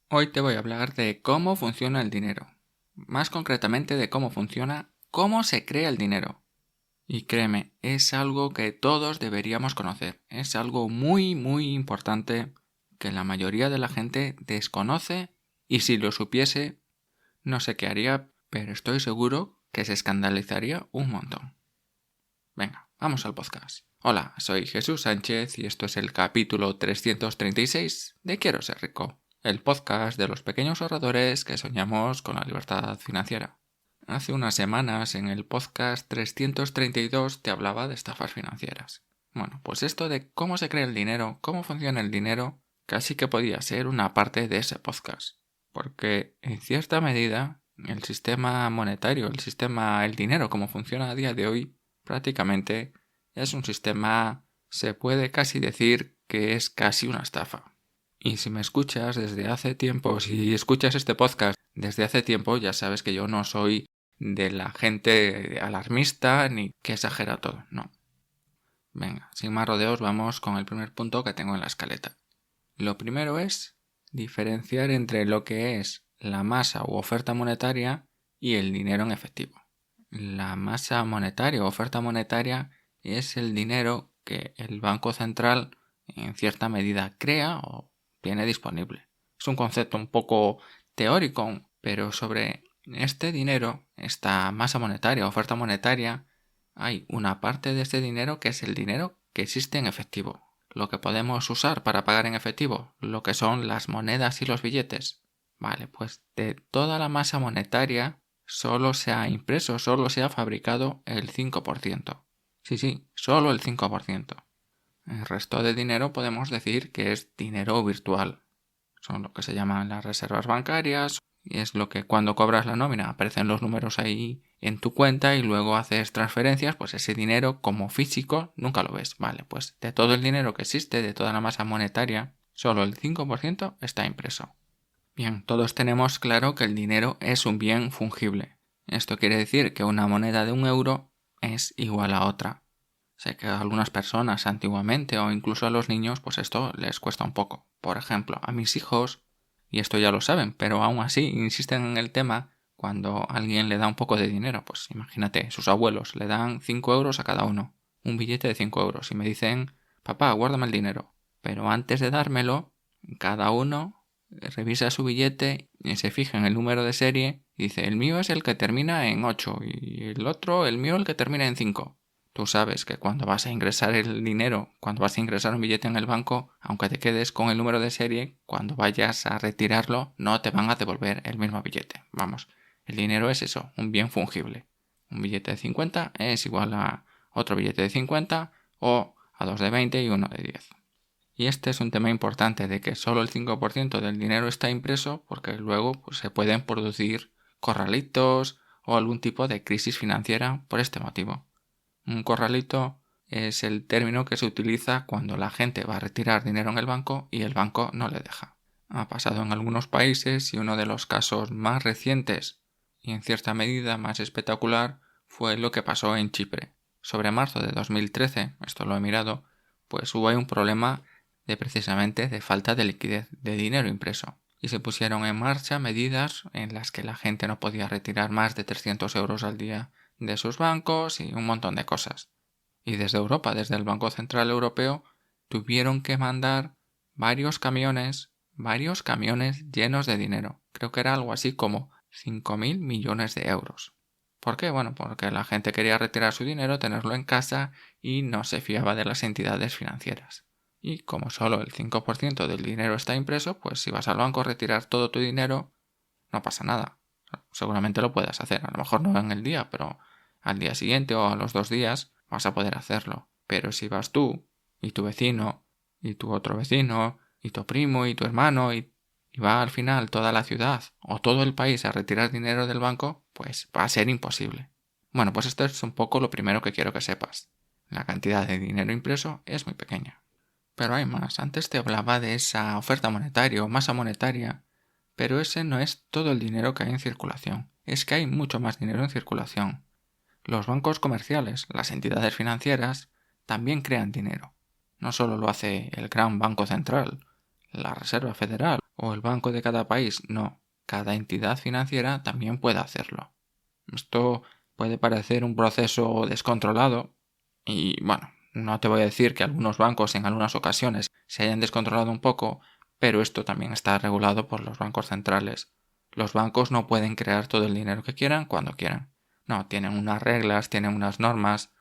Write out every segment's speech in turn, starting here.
Hoy te voy a hablar de cómo funciona el dinero. Más concretamente de cómo se crea el dinero. Y créeme, es algo que todos deberíamos conocer. Es algo muy, muy importante que la mayoría de la gente desconoce y si lo supiese, no sé qué haría, pero estoy seguro que se escandalizaría un montón. Venga, vamos al podcast. Hola, soy Jesús Sánchez y esto es el capítulo 336 de Quiero ser rico, el podcast de los pequeños ahorradores que soñamos con la libertad financiera. Hace unas semanas en el podcast 332 te hablaba de estafas financieras. Bueno, pues esto de cómo se crea el dinero, cómo funciona el dinero, casi que podía ser una parte de ese podcast. Porque en cierta medida el sistema monetario, el dinero como funciona a día de hoy, prácticamente es un sistema, se puede casi decir que es casi una estafa. Y si me escuchas desde hace tiempo, si escuchas este podcast desde hace tiempo, ya sabes que yo no soy de la gente alarmista ni que exagera todo, no. Venga, sin más rodeos vamos con el primer punto que tengo en la escaleta. Lo primero es diferenciar entre lo que es la masa u oferta monetaria y el dinero en efectivo. La masa monetaria o oferta monetaria es el dinero que el Banco Central en cierta medida crea o tiene disponible. Es un concepto un poco teórico, pero sobre este dinero, esta masa monetaria o oferta monetaria, hay una parte de este dinero que es el dinero que existe en efectivo. Lo que podemos usar para pagar en efectivo, lo que son las monedas y los billetes. Vale, pues de toda la masa monetaria solo se ha impreso, solo se ha fabricado el 5%. Sí, solo el 5%. El resto de dinero podemos decir que es dinero virtual. Son lo que se llaman las reservas bancarias y es lo que cuando cobras la nómina aparecen los números ahí en tu cuenta y luego haces transferencias, pues ese dinero como físico nunca lo ves. Vale, pues de todo el dinero que existe, de toda la masa monetaria, solo el 5% está impreso. Bien, todos tenemos claro que el dinero es un bien fungible. Esto quiere decir que una moneda de 1 euro es igual a otra. Sé que a algunas personas antiguamente o incluso a los niños pues esto les cuesta un poco. Por ejemplo, a mis hijos, y esto ya lo saben, pero aún así insisten en el tema cuando alguien le da un poco de dinero. Pues imagínate, sus abuelos le dan 5 euros a cada uno, un billete de 5 euros y me dicen, papá, guárdame el dinero. Pero antes de dármelo, cada uno revisa su billete y se fija en el número de serie y dice, el mío es el que termina en 8 y el otro, el mío el que termina en 5. Tú sabes que cuando vas a ingresar el dinero, cuando vas a ingresar un billete en el banco, aunque te quedes con el número de serie, cuando vayas a retirarlo no te van a devolver el mismo billete. Vamos, el dinero es eso, un bien fungible. Un billete de 50 es igual a otro billete de 50 o a dos de 20 y uno de 10. Y este es un tema importante de que solo el 5% del dinero está impreso porque luego pues, se pueden producir corralitos o algún tipo de crisis financiera por este motivo. Un corralito es el término que se utiliza cuando la gente va a retirar dinero en el banco y el banco no le deja. Ha pasado en algunos países y uno de los casos más recientes y en cierta medida más espectacular fue lo que pasó en Chipre. Sobre marzo de 2013, esto lo he mirado, pues hubo ahí un problema de precisamente de falta de liquidez, de dinero impreso. Y se pusieron en marcha medidas en las que la gente no podía retirar más de 300 euros al día de sus bancos y un montón de cosas. Y desde Europa, desde el Banco Central Europeo, tuvieron que mandar varios camiones llenos de dinero. Creo que era algo así como 5.000 millones de euros. ¿Por qué? Bueno, porque la gente quería retirar su dinero, tenerlo en casa y no se fiaba de las entidades financieras. Y como solo el 5% del dinero está impreso, pues si vas al banco a retirar todo tu dinero, no pasa nada. Seguramente lo puedas hacer, a lo mejor no en el día, pero al día siguiente o a los 2 días vas a poder hacerlo. Pero si vas tú, y tu vecino, y tu otro vecino, y tu primo, y tu hermano, y va al final toda la ciudad o todo el país a retirar dinero del banco, pues va a ser imposible. Bueno, pues esto es un poco lo primero que quiero que sepas. La cantidad de dinero impreso es muy pequeña. Pero hay más. Antes te hablaba de esa oferta monetaria o masa monetaria, pero ese no es todo el dinero que hay en circulación. Es que hay mucho más dinero en circulación. Los bancos comerciales, las entidades financieras, también crean dinero. No solo lo hace el gran Banco Central, la Reserva Federal o el banco de cada país. No, cada entidad financiera también puede hacerlo. Esto puede parecer un proceso descontrolado y bueno, no te voy a decir que algunos bancos en algunas ocasiones se hayan descontrolado un poco, pero esto también está regulado por los bancos centrales. Los bancos no pueden crear todo el dinero que quieran cuando quieran. No, tienen unas reglas, tienen unas normas,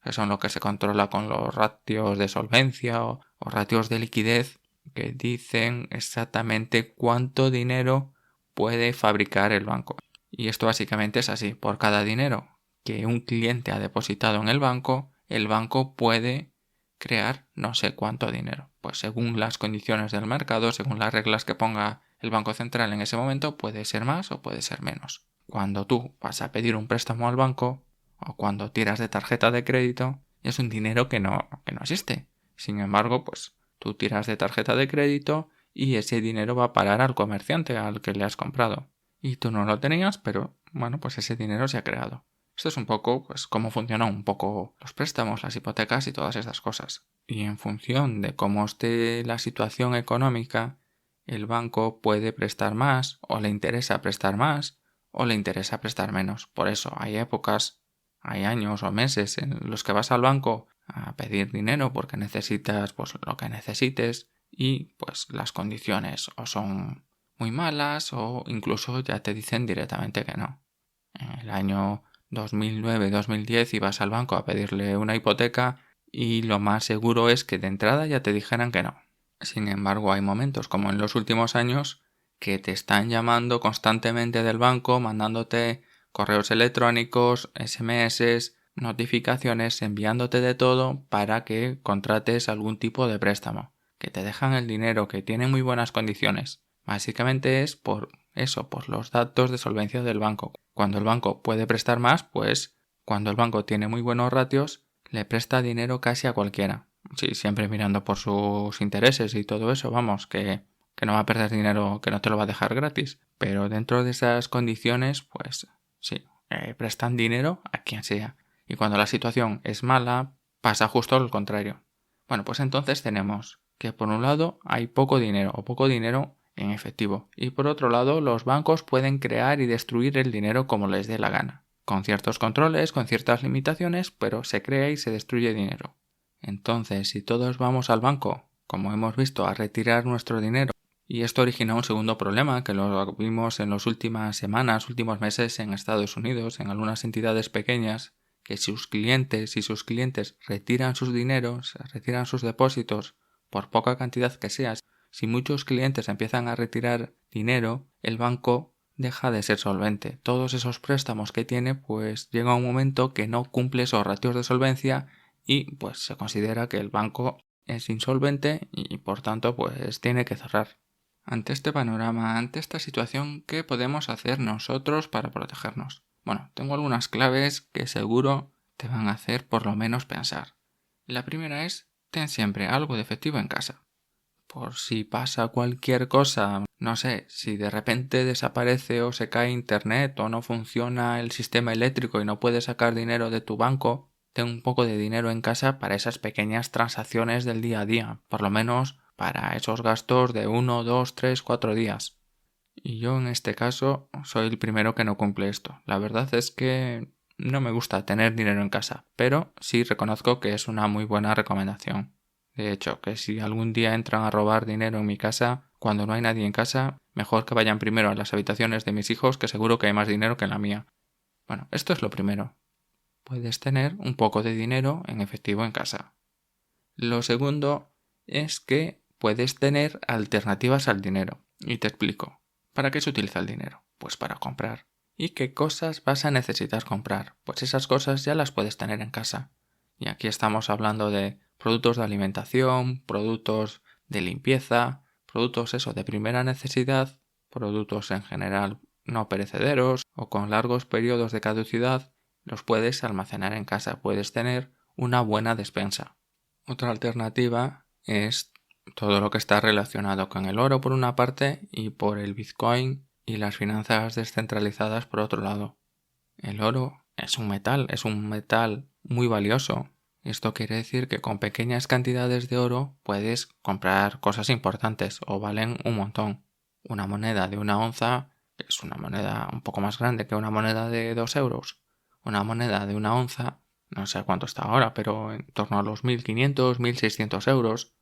que son lo que se controla con los ratios de solvencia o ratios de liquidez, que dicen exactamente cuánto dinero puede fabricar el banco. Y esto básicamente es así. Por cada dinero que un cliente ha depositado en el banco puede crear no sé cuánto dinero. Pues según las condiciones del mercado, según las reglas que ponga el Banco Central en ese momento, puede ser más o puede ser menos. Cuando tú vas a pedir un préstamo al banco o cuando tiras de tarjeta de crédito, es un dinero que no existe. Sin embargo, pues tú tiras de tarjeta de crédito y ese dinero va a parar al comerciante al que le has comprado. Y tú no lo tenías, pero bueno, pues ese dinero se ha creado. Esto es un poco, pues, cómo funcionan un poco los préstamos, las hipotecas y todas esas cosas. Y en función de cómo esté la situación económica, el banco puede prestar más, o le interesa prestar más, o le interesa prestar menos. Por eso hay épocas, hay años o meses en los que vas al banco a pedir dinero porque necesitas pues lo que necesites y pues las condiciones o son muy malas o incluso ya te dicen directamente que no. En el año 2009-2010 ibas al banco a pedirle una hipoteca y lo más seguro es que de entrada ya te dijeran que no. Sin embargo, hay momentos como en los últimos años que te están llamando constantemente del banco, mandándote correos electrónicos, SMS, notificaciones, enviándote de todo para que contrates algún tipo de préstamo, que te dejan el dinero, que tienen muy buenas condiciones. Básicamente es por eso, por los datos de solvencia del banco. Cuando el banco puede prestar más, pues cuando el banco tiene muy buenos ratios, le presta dinero casi a cualquiera. Sí, siempre mirando por sus intereses y todo eso, vamos, que no va a perder dinero, que no te lo va a dejar gratis. Pero dentro de esas condiciones, pues sí, prestan dinero a quien sea. Y cuando la situación es mala, pasa justo lo contrario. Bueno, pues entonces tenemos que por un lado hay poco dinero o poco dinero en efectivo. Y por otro lado, los bancos pueden crear y destruir el dinero como les dé la gana. Con ciertos controles, con ciertas limitaciones, pero se crea y se destruye dinero. Entonces, si todos vamos al banco, como hemos visto, a retirar nuestro dinero, y esto origina un segundo problema que lo vimos en las últimas semanas, últimos meses en Estados Unidos, en algunas entidades pequeñas, que sus clientes retiran sus dineros, retiran sus depósitos, por poca cantidad que sea. Si muchos clientes empiezan a retirar dinero, el banco deja de ser solvente. Todos esos préstamos que tiene, pues llega un momento que no cumple esos ratios de solvencia y pues se considera que el banco es insolvente y por tanto pues tiene que cerrar. Ante este panorama, ante esta situación, ¿qué podemos hacer nosotros para protegernos? Bueno, tengo algunas claves que seguro te van a hacer por lo menos pensar. La primera es, ten siempre algo de efectivo en casa. Por si pasa cualquier cosa, no sé, si de repente desaparece o se cae internet o no funciona el sistema eléctrico y no puedes sacar dinero de tu banco, ten un poco de dinero en casa para esas pequeñas transacciones del día a día, por lo menos para esos gastos de 1, 2, 3, 4 días. Y yo en este caso soy el primero que no cumple esto. La verdad es que no me gusta tener dinero en casa, pero sí reconozco que es una muy buena recomendación. De hecho, que si algún día entran a robar dinero en mi casa, cuando no hay nadie en casa, mejor que vayan primero a las habitaciones de mis hijos, que seguro que hay más dinero que en la mía. Bueno, esto es lo primero. Puedes tener un poco de dinero en efectivo en casa. Lo segundo es que puedes tener alternativas al dinero. Y te explico. ¿Para qué se utiliza el dinero? Pues para comprar. ¿Y qué cosas vas a necesitar comprar? Pues esas cosas ya las puedes tener en casa. Y aquí estamos hablando de productos de alimentación, productos de limpieza, productos de primera necesidad, productos en general no perecederos o con largos periodos de caducidad, los puedes almacenar en casa, puedes tener una buena despensa. Otra alternativa es todo lo que está relacionado con el oro por una parte y por el Bitcoin y las finanzas descentralizadas por otro lado. El oro es un metal muy valioso. Esto quiere decir que con pequeñas cantidades de oro puedes comprar cosas importantes o valen un montón. Una moneda de 1 onza, que es una moneda un poco más grande que una moneda de 2 euros. Una moneda de 1 onza, no sé cuánto está ahora, pero en torno a los 1.500, 1.600 euros,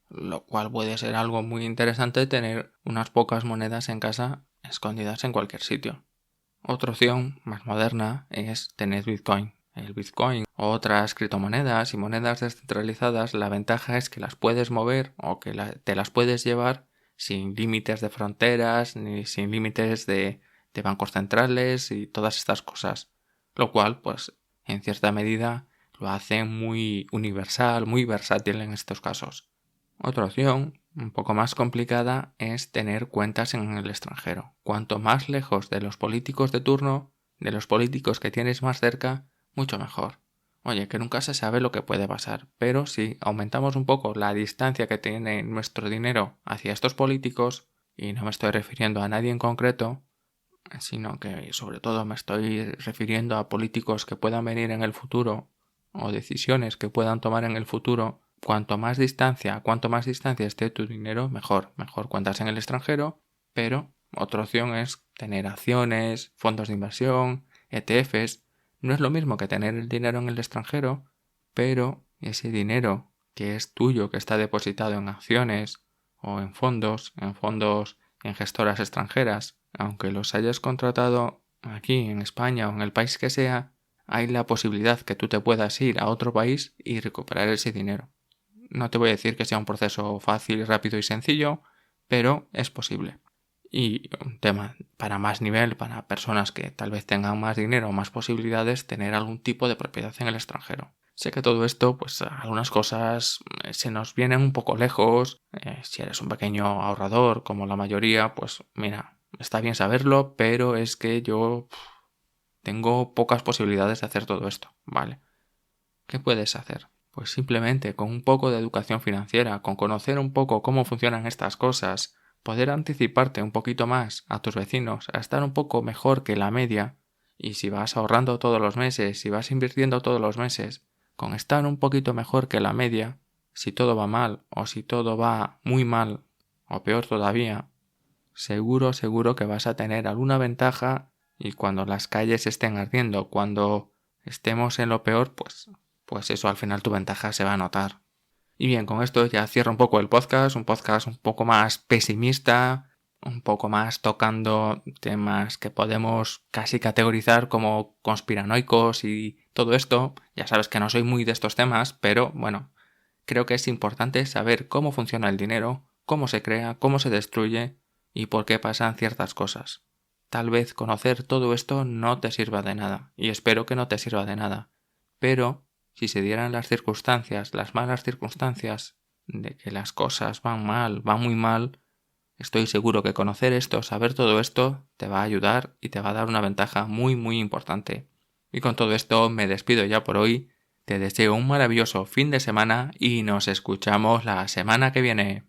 lo cual puede ser algo muy interesante tener unas pocas monedas en casa escondidas en cualquier sitio. Otra opción más moderna es tener Bitcoin. El Bitcoin o otras criptomonedas y monedas descentralizadas, la ventaja es que las puedes mover o que te las puedes llevar sin límites de fronteras ni sin límites de bancos centrales y todas estas cosas. Lo cual, pues, en cierta medida lo hace muy universal, muy versátil en estos casos. Otra opción, un poco más complicada, es tener cuentas en el extranjero. Cuanto más lejos de los políticos de turno, de los políticos que tienes más cerca, mucho mejor. Oye, que nunca se sabe lo que puede pasar, pero si aumentamos un poco la distancia que tiene nuestro dinero hacia estos políticos, y no me estoy refiriendo a nadie en concreto, sino que sobre todo me estoy refiriendo a políticos que puedan venir en el futuro o decisiones que puedan tomar en el futuro, cuanto más distancia esté tu dinero, mejor cuentas en el extranjero, pero otra opción es tener acciones, fondos de inversión, ETFs. No es lo mismo que tener el dinero en el extranjero, pero ese dinero que es tuyo, que está depositado en acciones o en fondos, en gestoras extranjeras, aunque los hayas contratado aquí en España o en el país que sea, hay la posibilidad que tú te puedas ir a otro país y recuperar ese dinero. No te voy a decir que sea un proceso fácil, rápido y sencillo, pero es posible. Y un tema para más nivel, para personas que tal vez tengan más dinero o más posibilidades, tener algún tipo de propiedad en el extranjero. Sé que todo esto, pues algunas cosas se nos vienen un poco lejos. Si eres un pequeño ahorrador, como la mayoría, pues mira, está bien saberlo, pero es que yo tengo pocas posibilidades de hacer todo esto, ¿vale? ¿Qué puedes hacer? Pues simplemente con un poco de educación financiera, con conocer un poco cómo funcionan estas cosas, poder anticiparte un poquito más a tus vecinos, a estar un poco mejor que la media, y si vas ahorrando todos los meses, si vas invirtiendo todos los meses, con estar un poquito mejor que la media, si todo va mal o si todo va muy mal o peor todavía, seguro que vas a tener alguna ventaja y cuando las calles estén ardiendo, cuando estemos en lo peor, pues eso al final tu ventaja se va a notar. Y bien, con esto ya cierro un poco el podcast, un podcast un poco más pesimista, un poco más tocando temas que podemos casi categorizar como conspiranoicos y todo esto. Ya sabes que no soy muy de estos temas, pero bueno, creo que es importante saber cómo funciona el dinero, cómo se crea, cómo se destruye y por qué pasan ciertas cosas. Tal vez conocer todo esto no te sirva de nada, y espero que no te sirva de nada, pero si se dieran las circunstancias, las malas circunstancias, de que las cosas van mal, van muy mal, estoy seguro que conocer esto, saber todo esto, te va a ayudar y te va a dar una ventaja muy muy importante. Y con todo esto me despido ya por hoy, te deseo un maravilloso fin de semana y nos escuchamos la semana que viene.